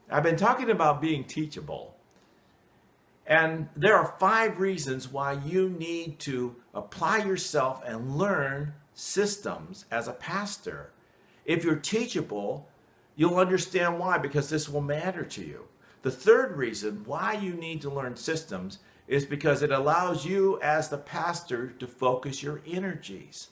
I've been talking about being teachable. And there are 5 reasons why you need to apply yourself and learn systems as a pastor. If you're teachable, you'll understand why, because this will matter to you. The third reason why you need to learn systems is because it allows you as the pastor to focus your energies.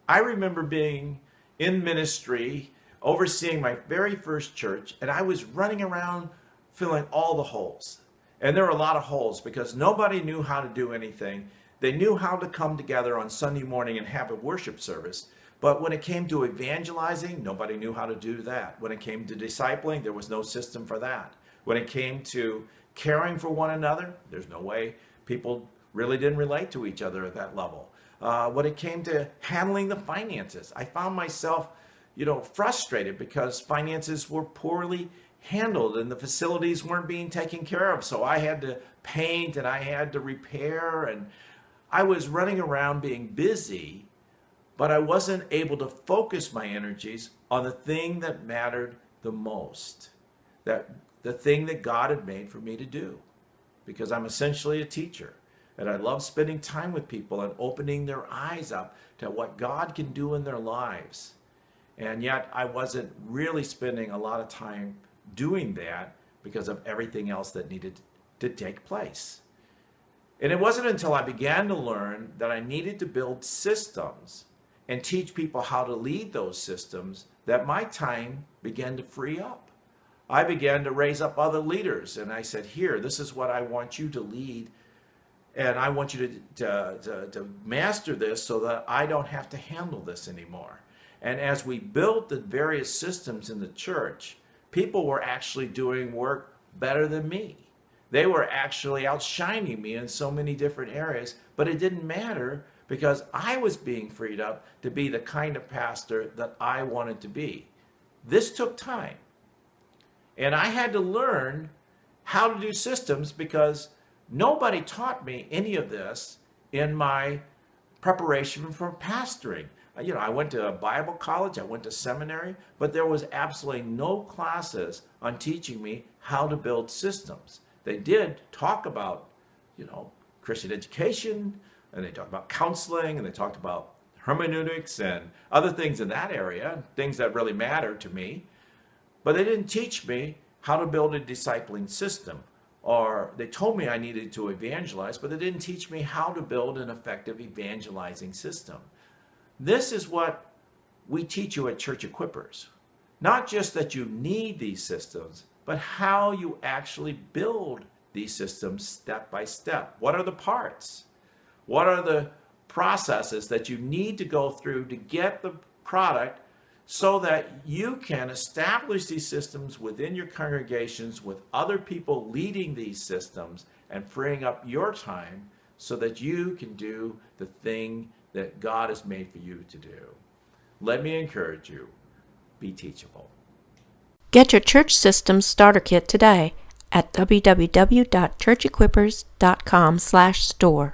I remember being in ministry, overseeing my very first church, and I was running around filling all the holes. And there were a lot of holes because nobody knew how to do anything. They knew how to come together on Sunday morning and have a worship service. But when it came to evangelizing, nobody knew how to do that. When it came to discipling, there was no system for that. When it came to caring for one another, there's no way. People really didn't relate to each other at that level. When it came to handling the finances, I found myself, frustrated because finances were poorly handled and the facilities weren't being taken care of. So I had to paint and I had to repair, and I was running around being busy, but I wasn't able to focus my energies on the thing that mattered the most, that the thing that God had made for me to do, because I'm essentially a teacher and I love spending time with people and opening their eyes up to what God can do in their lives. And yet I wasn't really spending a lot of time doing that because of everything else that needed to take place. And it wasn't until I began to learn that I needed to build systems and teach people how to lead those systems that my time began to free up. I began to raise up other leaders, and I said, here, this is what I want you to lead, and I want you to master this so that I don't have to handle this anymore. And as we built the various systems in the church, people were actually doing work better than me. They were actually outshining me in so many different areas, but it didn't matter because I was being freed up to be the kind of pastor that I wanted to be. This took time. And I had to learn how to do systems because nobody taught me any of this in my preparation for pastoring. I went to a Bible college, I went to seminary, but there was absolutely no classes on teaching me how to build systems. They did talk about, Christian education, and they talked about counseling, and they talked about hermeneutics and other things in that area, things that really mattered to me. But they didn't teach me how to build a discipling system, or they told me I needed to evangelize, but they didn't teach me how to build an effective evangelizing system. This is what we teach you at Church Equippers. Not just that you need these systems, but how you actually build these systems step by step. What are the parts? What are the processes that you need to go through to get the product so that you can establish these systems within your congregations with other people leading these systems and freeing up your time so that you can do the thing that God has made for you to do. Let me encourage you, be teachable. Get your church systems starter kit today at www.churchequippers.com/store.